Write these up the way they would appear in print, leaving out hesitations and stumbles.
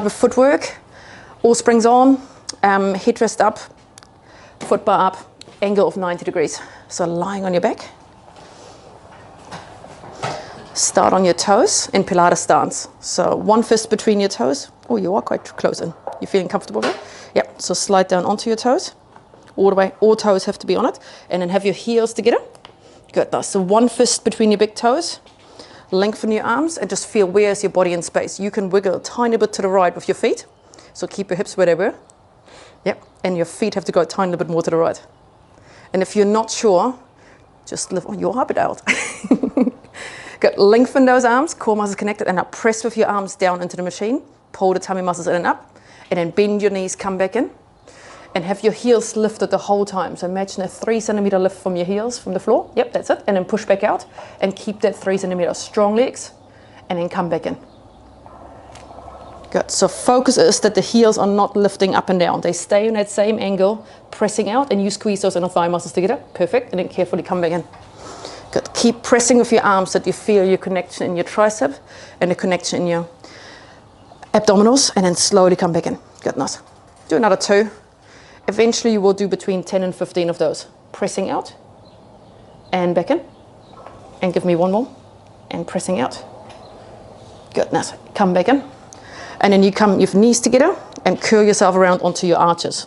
With footwork, all springs on, headrest up, foot bar up, angle of 90 degrees. So lying on your back. Start on your toes in Pilates stance. So one fist between your toes. Oh, you are quite close in. You feeling comfortable with it? Yep. So slide down onto your toes. All the way. All toes have to be on it. And then have your heels together. Good. Nice. So one fist between your big toes. Lengthen your arms and just feel where's your body in space. You can wiggle a tiny bit to the right with your feet. So keep your hips where they were. Yep. And your feet have to go a tiny bit more to the right. And if you're not sure, just lift your heart out. Good. Lengthen those arms, core muscles connected, and now press with your arms down into the machine. Pull the tummy muscles in and up. And then bend your knees, come back in. And have your heels lifted the whole time. So imagine a 3 centimeter lift from your heels, from the floor. Yep, that's it. And then push back out and keep that 3 centimeter. Strong legs. And then come back in. Good. So focus is that the heels are not lifting up and down. They stay in that same angle, pressing out, and you squeeze those inner thigh muscles together. Perfect. And then carefully come back in. Good. Keep pressing with your arms so that you feel your connection in your tricep and the connection in your abdominals. And then slowly come back in. Good. Nice. Do another 2. Eventually you will do between 10 and 15 of those. Pressing out and back in. And give me one more. And pressing out. Good. Nice. Come back in. And then you come your knees together and curl yourself around onto your arches.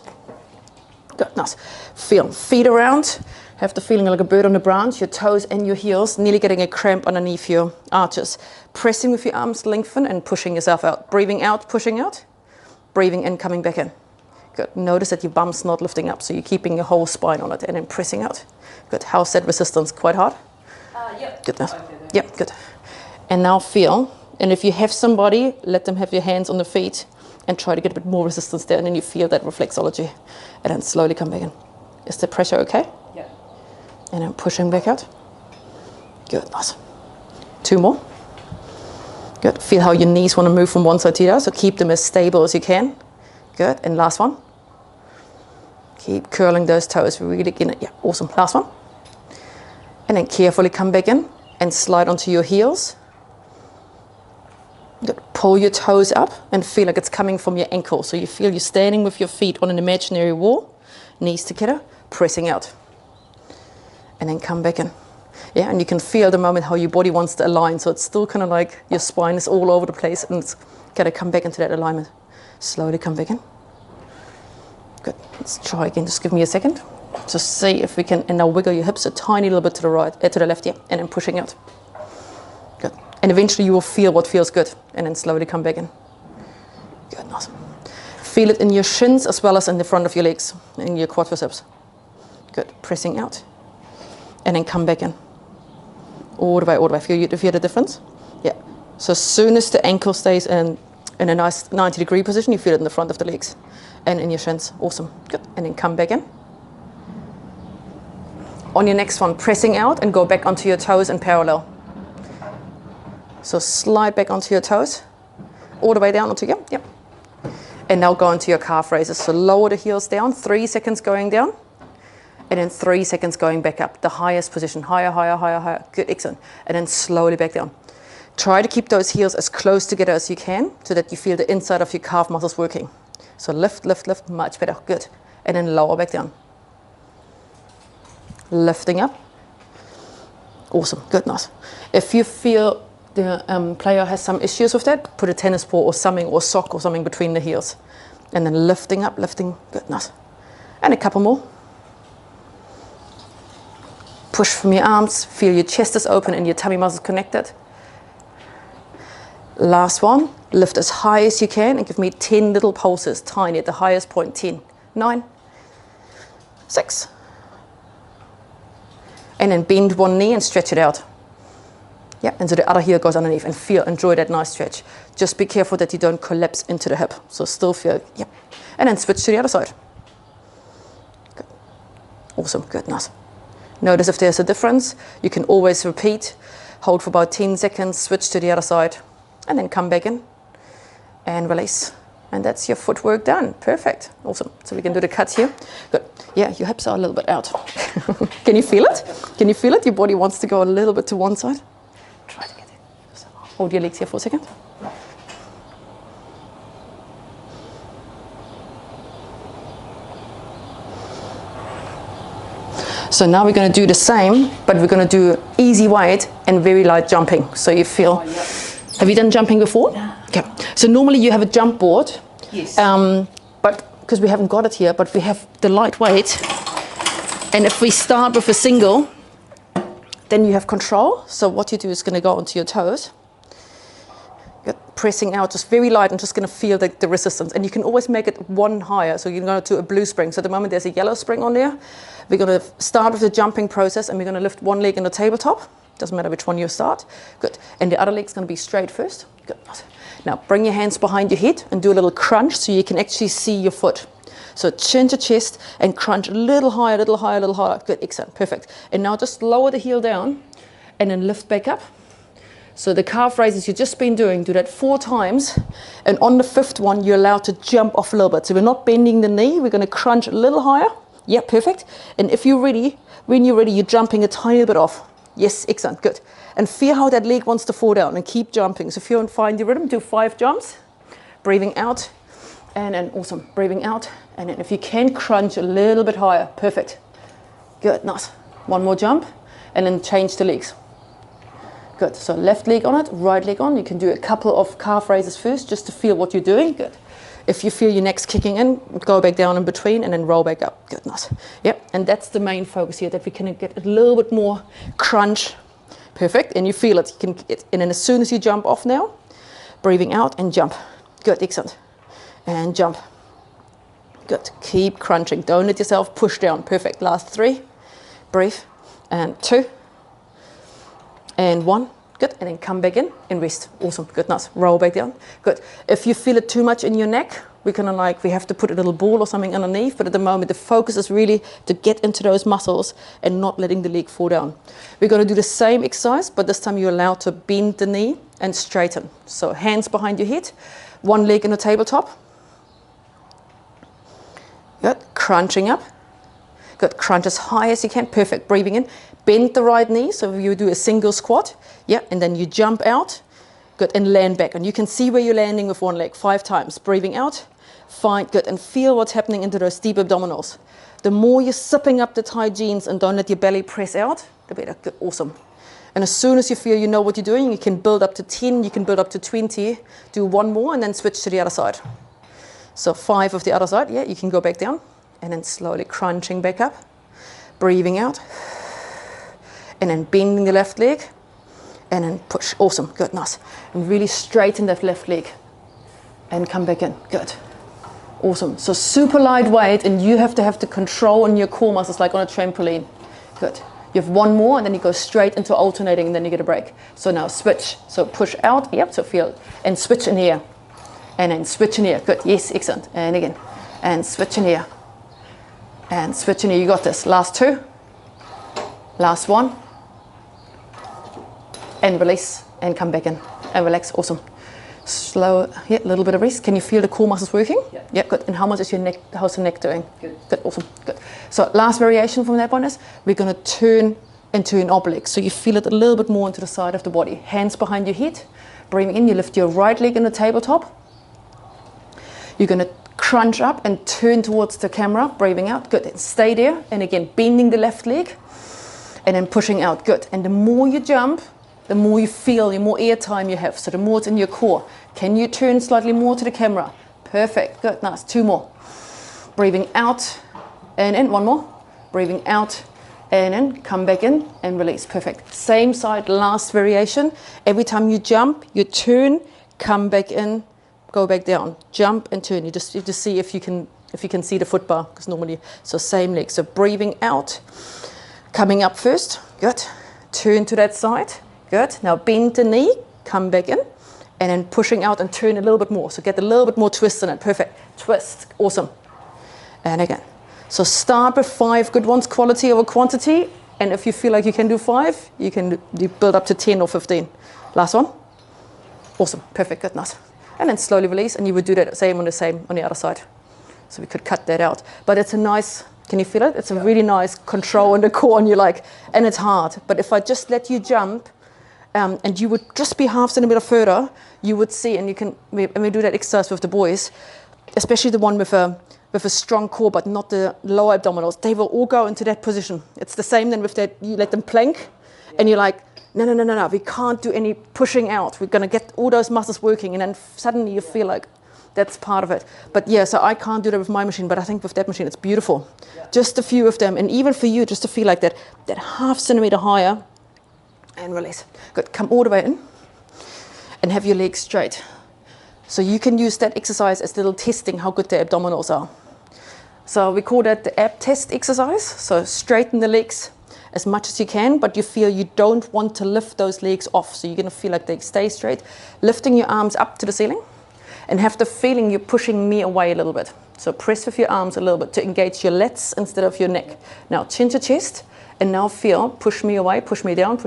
Good. Nice. Feel feet around. Have the feeling like a bird on the branch. Your toes and your heels nearly getting a cramp underneath your arches. Pressing with your arms, lengthen and pushing yourself out. Breathing out, pushing out. Breathing in, coming back in. Good. Notice that your bum's not lifting up, so you're keeping your whole spine on it and then pressing out. Good. How's that resistance? Quite hard? Yep. Good. Nice. Yep, good. And now feel, and if you have somebody, let them have your hands on the feet and try to get a bit more resistance there, and then you feel that reflexology. And then slowly come back in. Is the pressure okay? Yeah. And then pushing back out. Good. Nice. 2 more. Good. Feel how your knees want to move from one side to the other, so keep them as stable as you can. Good. And last one. Keep curling those toes. Really in it. Yeah, awesome. Last one. And then carefully come back in and slide onto your heels. Good. Pull your toes up and feel like it's coming from your ankle. So you feel you're standing with your feet on an imaginary wall, knees together, pressing out. And then come back in. Yeah, and you can feel the moment how your body wants to align. So it's still kind of like your spine is all over the place and it's got to come back into that alignment. Slowly come back in. Good. Let's try again. Just give me a second. Just see if we can, and now wiggle your hips a tiny little bit to the right, to the left, yeah, and then pushing out. Good. And eventually you will feel what feels good, and then slowly come back in. Good. Nice. Feel it in your shins as well as in the front of your legs, in your quadriceps. Good. Pressing out, and then come back in. All the way, all the way. Feel you the difference? Yeah. So as soon as the ankle stays in a nice 90-degree position, you feel it in the front of the legs and in your shins. Awesome. Good. And then come back in. On your next one, pressing out and go back onto your toes in parallel. So slide back onto your toes, all the way down onto your, yep. And now go into your calf raises. So lower the heels down, 3 seconds going down, and then 3 seconds going back up. The highest position, higher, higher, higher, higher. Good, excellent. And then slowly back down. Try to keep those heels as close together as you can so that you feel the inside of your calf muscles working. So lift, lift, lift, much better, good. And then lower back down. Lifting up. Awesome, good, nice. If you feel the player has some issues with that, put a tennis ball or something, or sock or something between the heels. And then lifting up, lifting, good, nice. And a couple more. Push from your arms, feel your chest is open and your tummy muscles connected. Last one, lift as high as you can and give me 10 little pulses, tiny at the highest point. 10, 9, 6. And then bend one knee and stretch it out. Yeah, and so the other heel goes underneath and enjoy that nice stretch. Just be careful that you don't collapse into the hip. So still feel, yeah. And then switch to the other side. Good. Awesome, good, nice. Notice if there's a difference. You can always repeat, hold for about 10 seconds, switch to the other side. And then come back in and release. And that's your footwork done. Perfect. Awesome. So we can do the cut here. Good. Yeah, your hips are a little bit out. Can you feel it? Can you feel it? Your body wants to go a little bit to one side. Try to get it. So hold your legs here for a second. So now we're going to do the same, but we're going to do easy weight and very light jumping. So you feel, have you done jumping before? No. Okay, so normally you have a jump board. Yes. But because we haven't got it here, but we have the lightweight. And if we start with a single, then you have control. So what you do is going to go onto your toes. Good. Pressing out, just very light, and just going to feel the resistance. And you can always make it one higher. So you're going to do a blue spring. So at the moment there's a yellow spring on there. We're going to start with the jumping process, and we're going to lift one leg in the tabletop. Doesn't matter which one you start. Good. And the other leg's going to be straight first. Good. Now bring your hands behind your head and do a little crunch so you can actually see your foot. So chin to chest and crunch a little higher, a little higher, a little higher. Good, excellent, perfect. And now just lower the heel down and then lift back up. So the calf raises you've just been doing, do that 4 times. And on the 5th one, you're allowed to jump off a little bit. So we're not bending the knee, we're going to crunch a little higher. Yeah, perfect. And if you're ready, when you're ready, you're jumping a tiny bit off. Yes, excellent, good. And feel how that leg wants to fall down and keep jumping. So if you don't find your rhythm, do 5 jumps. Breathing out. And then awesome, breathing out. And then if you can, crunch a little bit higher. Perfect. Good, nice. One more jump. And then change the legs. Good, so left leg on it, right leg on. You can do a couple of calf raises first just to feel what you're doing. Good. If you feel your neck's kicking in, go back down in between and then roll back up. Good, nice. Yep, and that's the main focus here, that we can get a little bit more crunch. Perfect, and you feel it. You can get, and then as soon as you jump off now, breathing out and jump. Good, excellent. And jump. Good. Keep crunching. Don't let yourself push down. Perfect. Last 3. Breathe. And 2. And 1. Good. And then come back in and rest. Awesome. Good. Nice. Roll back down. Good. If you feel it too much in your neck, we have to put a little ball or something underneath. But at the moment, the focus is really to get into those muscles and not letting the leg fall down. We're going to do the same exercise, but this time you're allowed to bend the knee and straighten. So hands behind your head. One leg in the tabletop. Good, crunching up. Good, crunch as high as you can. Perfect, breathing in. Bend the right knee, so you do a single squat. Yeah, and then you jump out. Good, and land back. And you can see where you're landing with one leg. 5 times, breathing out. Fine, good, and feel what's happening into those deep abdominals. The more you're sipping up the tight jeans and don't let your belly press out, the better. Good, awesome. And as soon as you feel you know what you're doing, you can build up to 10, you can build up to 20. Do one more and then switch to the other side. So 5 of the other side, yeah, you can go back down and then slowly crunching back up, breathing out, and then bending the left leg and then push. Awesome, good, nice. And really straighten that left leg and come back in, good. Awesome, so super lightweight, and you have to have the control on your core muscles like on a trampoline. Good, you have one more and then you go straight into alternating and then you get a break. So now switch, so push out, yep, so feel, and switch in here. And then switch in here. Good. Yes, excellent. And again. And switch in here. And switch in here. You got this. Last 2. Last 1. And release. And come back in. And relax. Awesome. Slow. Yeah, a little bit of rest. Can you feel the core muscles working? Yeah. Yeah, good. And how much is your neck? How's the neck doing? Good. Good. Awesome. Good. So last variation from that one is we're going to turn into an oblique. So you feel it a little bit more into the side of the body. Hands behind your head. Breathing in. You lift your right leg in the tabletop. You're going to crunch up and turn towards the camera, breathing out. Good. And stay there. And again, bending the left leg and then pushing out. Good. And the more you jump, the more you feel, the more air time you have. So the more it's in your core. Can you turn slightly more to the camera? Perfect. Good. Nice. 2 more. Breathing out and in. 1 more. Breathing out and in. Come back in and release. Perfect. Same side, last variation. Every time you jump, you turn, come back in. Go back down, jump and turn. You just see if you can see the foot bar, because normally, so same leg. So breathing out, coming up first, good. Turn to that side, good. Now bend the knee, come back in, and then pushing out and turn a little bit more. So get a little bit more twist in it, perfect. Twist, awesome. And again. So start with 5 good ones, quality over quantity. And if you feel like you can do 5, you build up to 10 or 15. Last one. Awesome, perfect, good, nice. And then slowly release, and you would do that same on the other side. So we could cut that out. But it's a nice, can you feel it? It's a really nice control in the core, and you're like, and it's hard. But if I just let you jump, and you would just be half centimeter further, you would see, and you can, and we do that exercise with the boys, especially the one with a strong core but not the lower abdominals, they will all go into that position. It's the same then with that, you let them plank and you're like, no, we can't do any pushing out. We're going to get all those muscles working, and then suddenly you feel like that's part of it. But yeah, so I can't do that with my machine, but I think with that machine it's beautiful. Just a few of them, and even for you, just to feel like that half centimeter higher, and release. Good, come all the way in, and have your legs straight. So you can use that exercise as little testing how good the abdominals are. So we call that the ab test exercise. So straighten the legs as much as you can, but you feel you don't want to lift those legs off. So you're going to feel like they stay straight. Lifting your arms up to the ceiling and have the feeling you're pushing me away a little bit. So press with your arms a little bit to engage your lats instead of your neck. Now chin to chest, and now feel, push me away, push me down,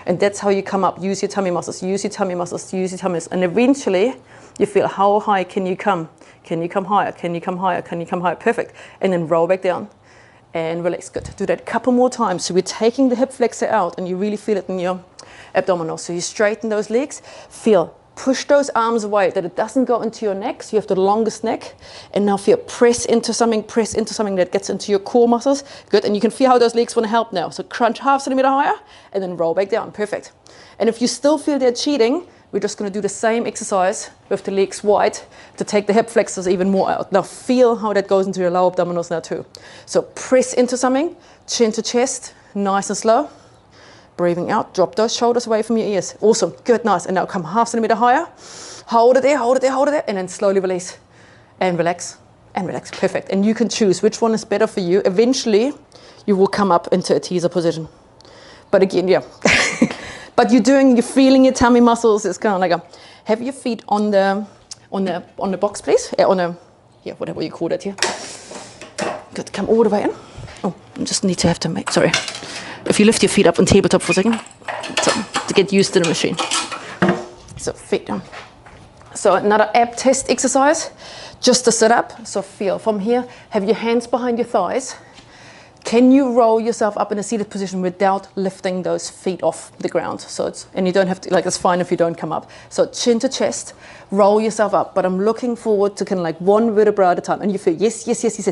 and that's how you come up. Use your tummy muscles, use your tummy muscles, use your tummy muscles, and eventually you feel how high can you come? Can you come higher? Can you come higher? Can you come higher? Perfect. And then roll back down. And release. Good. Do that a couple more times. So we're taking the hip flexor out, and you really feel it in your abdominals. So you straighten those legs. Feel. Push those arms away, that it doesn't go into your neck. So you have the longest neck. And now feel. Press into something that gets into your core muscles. Good. And you can feel how those legs want to help now. So crunch half centimeter higher, and then roll back down. Perfect. And if you still feel they're cheating, we're just going to do the same exercise with the legs wide to take the hip flexors even more out. Now feel how that goes into your lower abdominals now too. So press into something, chin to chest, nice and slow. Breathing out, drop those shoulders away from your ears. Awesome, good, nice. And now come half centimeter higher. Hold it there, hold it there, hold it there. And then slowly release and relax and relax. Perfect. And you can choose which one is better for you. Eventually, you will come up into a teaser position. But again, yeah. But you're feeling your tummy muscles. It's kind of like have your feet on the box, please. Whatever you call it here. Good, come all the way in. Oh, I just need to have to make, sorry. If you lift your feet up on tabletop for a second, so, to get used to the machine. So feet down. So another ab test exercise, just to sit up. So feel from here, have your hands behind your thighs. Can you roll yourself up in a seated position without lifting those feet off the ground? And you don't have to, it's fine if you don't come up. So chin to chest, roll yourself up. But I'm looking forward to kind of like one vertebra at a time. And you feel, yes.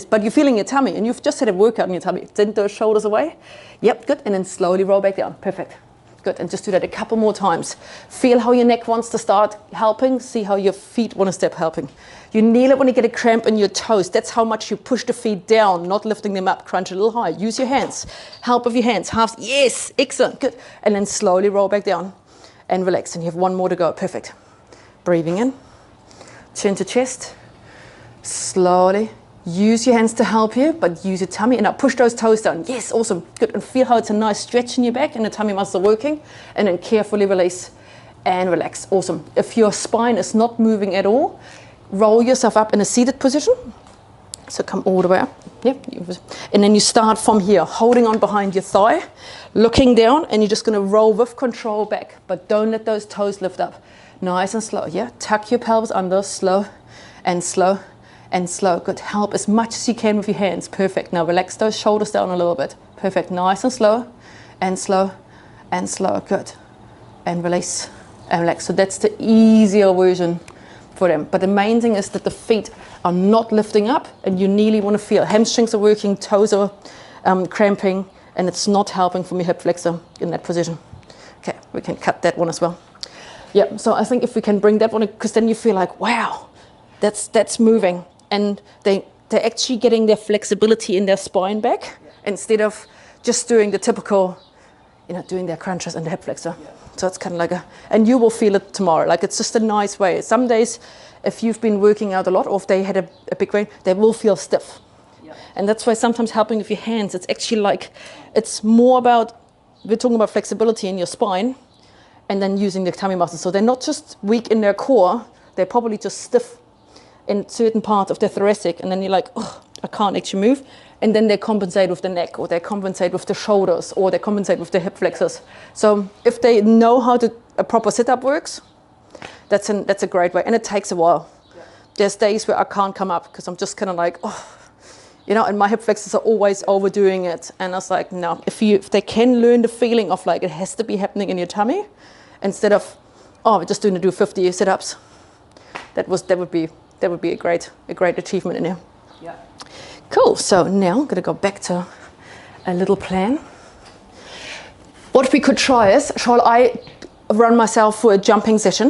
But you're feeling your tummy, and you've just had a workout in your tummy. Send those shoulders away. Yep, good. And then slowly roll back down. Perfect. Good, and just do that a couple more times. Feel how your neck wants to start helping. See how your feet want to step helping. You kneel it when you get a cramp in your toes. That's how much you push the feet down, not lifting them up. Crunch a little high. Use your hands. Help of your hands. Halves. Yes, excellent. Good. And then slowly roll back down and relax. And you have one more to go. Perfect. Breathing in. Chin to chest. Slowly. Use your hands to help you, but use your tummy. And now push those toes down. Yes, awesome. Good. And feel how it's a nice stretch in your back and the tummy muscles are working. And then carefully release and relax. Awesome. If your spine is not moving at all, roll yourself up in a seated position. So come all the way up. Yep. And then you start from here, holding on behind your thigh, looking down, and you're just going to roll with control back. But don't let those toes lift up. Nice and slow. Yeah. Tuck your pelvis under. Slow and slow. And slow. Good. Help as much as you can with your hands. Perfect. Now relax those shoulders down a little bit. Perfect. Nice and slow. And slow. And slow. Good. And release. And relax. So that's the easier version for them. But the main thing is that the feet are not lifting up, and you nearly want to feel hamstrings are working, toes are cramping, and it's not helping from your hip flexor in that position. Okay. We can cut that one as well. Yeah. So I think if we can bring that one, because then you feel like, wow, that's moving. And they're actually getting their flexibility in their spine back instead of just doing the typical, doing their crunches and the hip flexor. Yeah. So it's kind of like and you will feel it tomorrow. Like it's just a nice way. Some days, if you've been working out a lot or if they had a big rain, they will feel stiff. Yeah. And that's why sometimes helping with your hands, it's actually it's more about, we're talking about flexibility in your spine and then using the tummy muscles. So they're not just weak in their core, they're probably just stiff in certain parts of the thoracic, and then you're like, oh, I can't actually move. And then they compensate with the neck, or they compensate with the shoulders, or they compensate with the hip flexors. So if they know how a proper sit-up works, that's a great way. And it takes a while. Yeah. There's days where I can't come up because I'm just kind of like, oh, and my hip flexors are always overdoing it. And I was like, no, if they can learn the feeling of it has to be happening in your tummy, instead of, we're just going to do 50 sit-ups, that would be that would be a great achievement in there. Yeah. Cool, so now I'm gonna go back to a little plan. What we could try is, shall I run myself for a jumping session